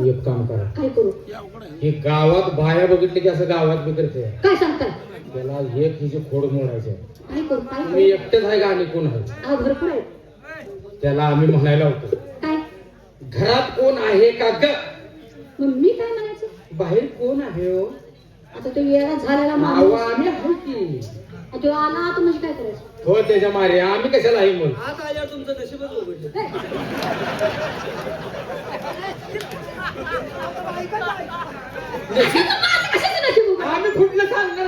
एक काम करा. काय करू? हे गावात बाया बघितले की असं गावात बी करते. काय सांगताय? त्याला एक हिचे खोड मोडायचे. काय करू? काय मी एकटेच आहे का आणि कोण आहे? भरपूर आहे. त्याला आम्ही म्हणायला होतो. काय? घरात कोण आहे का ग? मग मी काय म्हणायचं? बाहेर कोण आहे हो? आता तो येणा झालेला माणूस आम्ही आहे की. तो आला आता म्हणजे काय करायचं? हो त्याच्या मारे आम्ही कशाला आहे मग? आता आल्यावर तुमचं नशीबच उघडलं. आम्ही कुठलं सांगणार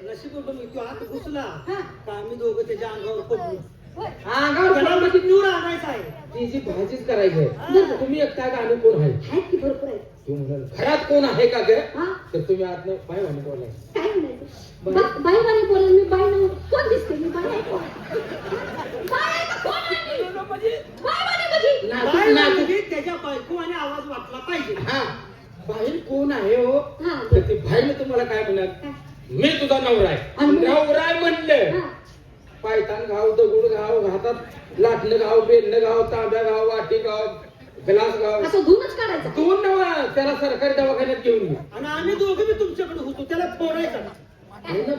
नशीब तो हात घुसला का आम्ही दोघं त्याच्या अंगावर पडलो. अंगावर निवड आणायचा आहे. तिची भाजीच करायची आहे. तुम्ही एकटा का आम्ही कोण आहे? की भरपूर आहे. तू म्हणाल घरात कोण आहे का ग? तर तुम्ही आतनं बाय वाणी बोलाय. काय म्हणायचं? बाय वाणी बोलाय. मी बाय नाही कोण दिसते? मी बाय आहे कोण? बाय आहे का कोण आहे? बाय वाणी म्हणजे त्याच्या बायको आणि आवाज वाटला पाहिजे. हा बाहेर कोण आहे हो? तर ते बाहेर तुम्हाला काय म्हणत? मी तुझा नवरा आहे. नवरा आहे म्हणलं पायतान घाव, दगड घाव, हातात लाटणं घाव, बेलणं घाव, तांब्या घाव, वाटी घाव, ग्लास घाव, असं धुवूनच काढायचं. धुवून नवा त्याला सरकारी दवाखान्यात घेऊन ये. आणि आम्ही दोघे बी तुमच्याकडे होतो. त्याला फोडायचा.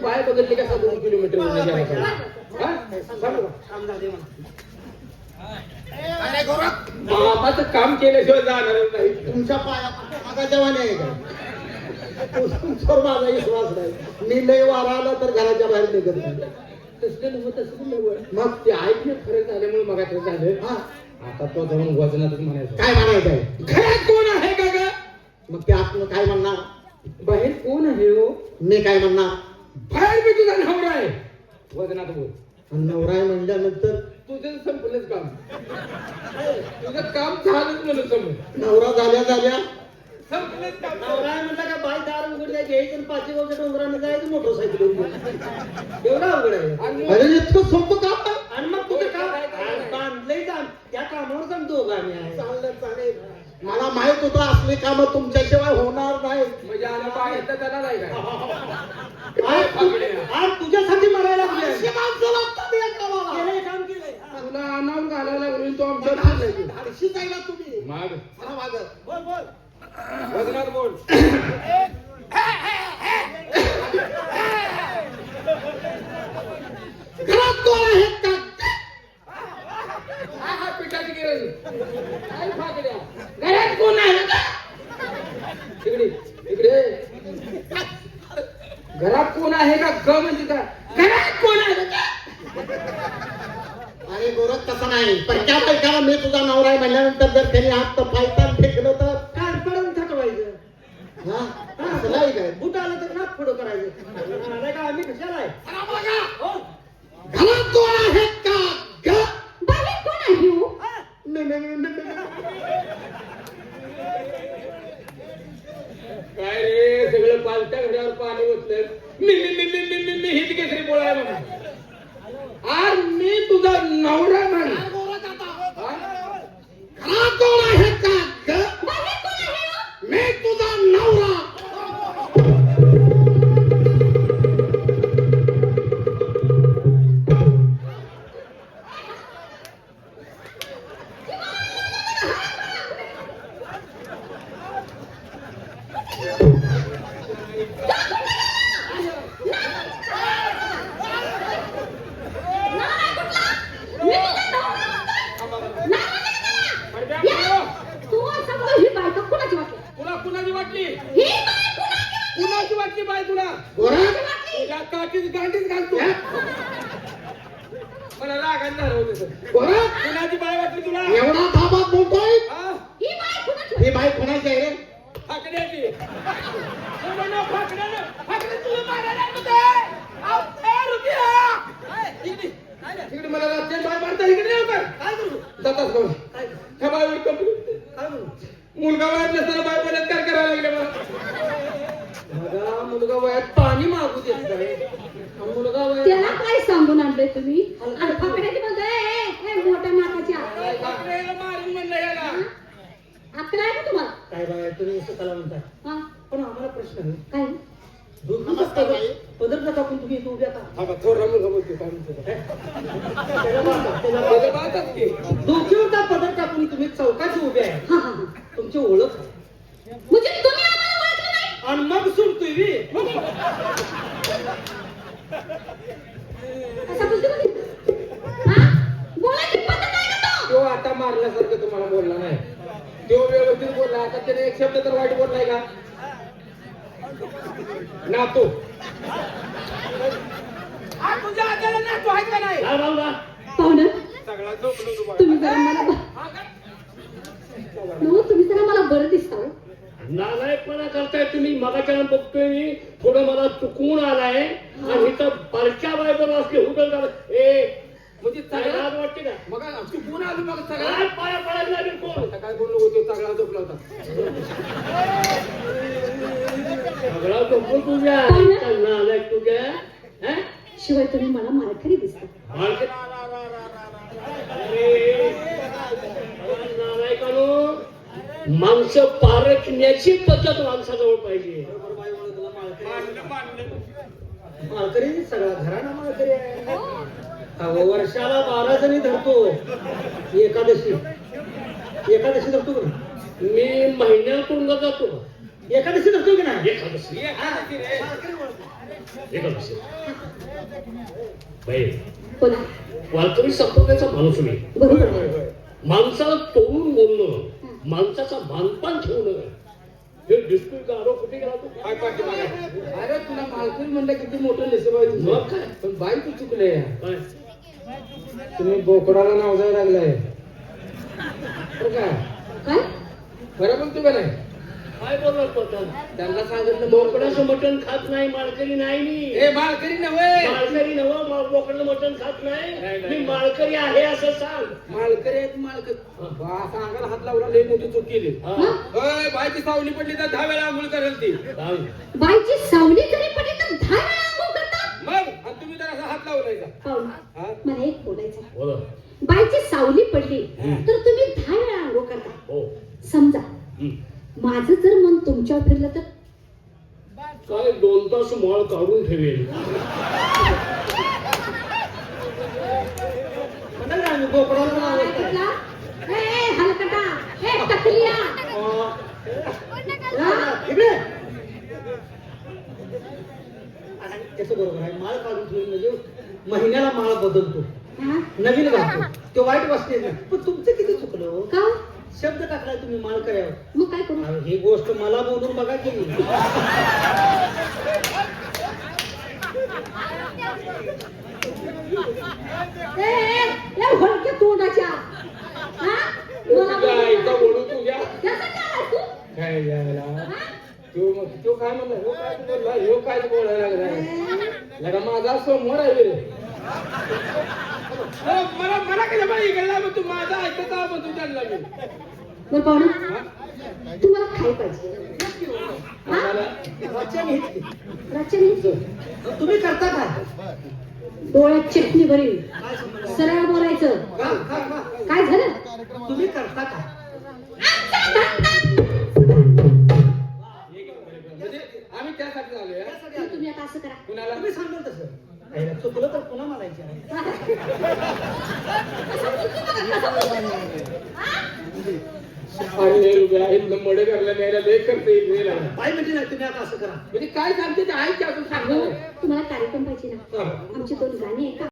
बाय बघितली कसा 2 किलोमीटर बापाचं काम केल्याशिवाय जाणार नाही. तुमच्या पाया जवानी आहे का? माझा विश्वास नाही. मी लय वारा आला तर घराच्या बाहेर निघत नाही. तसलं नव्हतं तसं नव्हतं. मग ते ऐकणं खरं झाल्यामुळे मग आता झालं. आता तो जाऊन वजनातच म्हणायचं. काय म्हणायचं आहे? घरात कोण आहे का ग? मग ते आतलं काय म्हणणार? बाहेर कोण आहे हो? मी काय म्हणणार? बाहेर मी तुझा नवरा आहे. वजनात बोल. नवरा आहे म्हणल्यानंतर तुझं संपलंच काम. तुझं काम झालंच म्हणून समज. नवरा झाल्या संपलंच काम. नवरा आहे म्हणलं का बाई दार उघड घ्यायचं आणि पाचीगावच्या डोंगरानं जायचं मोटरसायकल एवढा अवघड आहे. अरे इतकं सोपं काम. आणि मग तुझं काम बांधलंय काम. त्या कामावर जाऊन दोघं आम्ही आहे. चालेल. मला माहित होतं असली काम तुमच्याशिवाय होणार नाही. म्हणजे आला बाहेर तर त्याला नाही काय. आज तुझ्यासाठी मरायला काम केलंय. तुला अनाव घालायला लागलो तो आमच्या धाडशी जायला तुम्ही. माग बोल वजनात बोल. घरात कोण आहे का? हा पिठाची गिरण. काय फाकड्या. घरात कोण आहे का? इकडे घरात कोण आहे का? ग म्हणजे का? घरात कोण आहे का? अरे गोरख तसं नाही. पण त्या पैशाला मी तुझा नवरा आहे म्हणल्यानंतर जर त्यांनी हात तर पायतान फेकलं तर काय पडून थकवायचं. असं नाही काय? बुट आलं तर नाक पुढं करायचं. का आम्ही कशाला आहे? घरात कोण आहे का? बाहेर कोण आहे हो? काय रे सगळं पालत्या घड्यावर पाणी ओतलं. मी हित केसरी बोलाय म्हणून. आज मी तुझा नवरा म्हण. घरात कोण आहे का? ही बायका कुणाची वाटली? तुला कुणाची वाटली? ही बाय कुणाची? कुणाची वाटली बाय तुला? कुणाची वाटली? तुला काठीच गांडीच घालतो मला रागात धरवते सर. बरं कुणाची बाय वाटली तुला? एवढा थांबात बोलतोय हा? ही बाय कुणाची? ही बाई कोणाची आहे रे? फाकड्याची. तू म्हणा फाकड्यानं. फाकड्या तुला मारायला होते. आव, ए, रुपया. इकडे मला रात्री बाय मारता इकडे येऊ काय? काय करू? जाताच करू. काय ह्या बायवर कंप्लेंट. काय म्हणू? मुलगा वयात नसताना बाय बलात्कार करायला लागले मला. माझा मुलगा वयात पाणी मागू देत नाही. हा मुलगा वयात त्याला काय सांगून आणले तुम्ही? आणि फकड्याची म्हणतोय, ए मोठ्या नाकाच्या. फाकड्याला मारून म्हणलं याला. अक्कल आहे का तुम्हाला? काय बाय तुम्ही असं त्याला म्हणताय हा? पण आम्हाला प्रश्न आहे काय? पदर टाकून तुम्ही इथे उभ्या का थांबा, थोडा मुलगा बोलतो काय म्हणतो ते. त्याला मारता, त्याला त्याला बाळगतात की. डोक्यावर पदर टाकून तुम्ही चौकाशी उभे आहे हा हा हा. तुमची ओळख आहे. म्हणजे तुम्ही आम्हाला ओळखलं नाही? आणि मग सुटतोय मी असा बोलतो का नाही? हा? बोलायची पद्धत आहे का तो? तो आता मारल्यासारखं तुम्हाला बोलला नाही. तो व्यवस्थित बोलला. आता त्याने एक शब्द तर वाईट बोललाय का? नातो. तुझ्या हाताला नातो आहे का नाही? पाहुणं, सगळा झोपलो तू तुम्ही जरा मला नो, तुम्ही जरा मला बरं दिसता हो. नालायकपणा करताय तुम्ही. मगाच्या बघतोय मी थोडं मला चुकवून आलाय आणि इथं परच्या बायबर असले हुडल म्हणजे काय सगळा लाज वाटते का? मग तू कोण आलो मग सगळा काय पाया पडायला लागेल कोण? काय बोललो होतो सगळा झोपला होता. सगळा झोपून तुझ्या नालायक तुझ्या हं? शिवाय तुम्ही मला मारकरी दिसता. नालायकानो माणसं पारखण्याची पद्धत माणसाजवळ पाहिजे. माळकरी सगळा घराणा माळकरी आहे अहो, वर्षाला 12 जणी धरतो. एकादशी एकादशी धरतो का नाही? मी महिन्यातून जातो. एकादशी धरतो की नाही? एकादशी एकादशी बाई बोला. वारकरी संप्रदायाचा माणूस मी. बरोबर आहे. माणसाला तोडून बोलणं, माणसाचा मानपान ठेवणं हे डिस्प्ले का आरोप कुठे गेला तू? काय पाठीमागे? अरे तुला मालकरी म्हणलं किती मोठं नशीब आहे तुझं. मग काय? पण बाई तू चुकले. काय? तुम्ही बोकडाला नाव जायला लागलाय बरं का? काय? बरं बोलतो का नाही? काय बोलणार तो आता? त्यांना सांगितलं बोकडाचं मटण खात नाही, माळकरी नाही मी. ए मालकरी नव्हे. माळकरी नवं बोकडाचं मटण खात नाही. मी माळकरी आहे असं सांग. मालकरी आहेत मालकरी. सांगायला हात लावला लई मोठी चूक केली. हा? होय बाईची सावली पडली तर 10 वेळा आंघोळ करेल ती. सांग. बाईची सावली जरी पडली तर 10 वेळा आंघोळ करता? मग आणि तुम्ही जर असा हात लावलायचा. पाहुणा, हा? मला एक बोलायचं आहे. बोला. बाईची सावली पडली तर तुम्ही 10 वेळा आंघोळ करता. हो. समजा हं. माझं जर मन तुमच्यावर फिरलं तर? काय 2 तास माळ काढून ठेवेल. म्हणलं ना, आम्ही बोकडाला नाव काय देतोय. म्हटला? ए, हलकटा, ए, टकलिया. इकडे त्याचं बरोबर आहे. माळ काढून ठेवली म्हणजे महिन्याला माळ बदलतो, हा? नवीन घालतो. ते वाईट वाटते ना. पण तुमचं किती चुकलं हो? का? शब्द टाकलाय तुम्ही माळ करावर. मग काय करू? अहो, ही गोष्ट मला बोलून बघा की हलक्या तोंडाच्या. हा? मला तुझ्या इथं बोलू तुझ्या त्यासाठी आलाय तू? काय जायला हा? तो काय म्हणला ह्यो काय बोलला ह्यो काय बोलायला लागलाय लगा माझा समोर आहे रे. मला मला काय माहिती गेला मग तू माझा ऐकत आहो तू त्यांना मी. बरं पाहुणा, तुम्हाला काय पाहिजे? आम्हाला वाचन हेच की. रचने तुम्ही करता काय? डोळ्यात चटणी भरील, काय संबंध? सरळ बोलायचं. का? का? का? काय झालं? तुम्ही करता काय? म्हणजे आम्ही त्यासाठी आलोय हा. मग तुम्ही आता असं करा. कुणाला तुम्ही सांगाल तसं. पहिला चुकलं तर पुन्हा म्हणायचे आहे. अरे रुपया इथलं मडे करायला न्यायला लय खर्च येईल रे. बाई म्हणजे नाही तुम्ही आता असं करा. म्हणजे काय सांगते ते ऐक की अजून सांग. तुम्हाला कार्यक्रम पाहिजे ना? आमची 2 गाणी आहे का?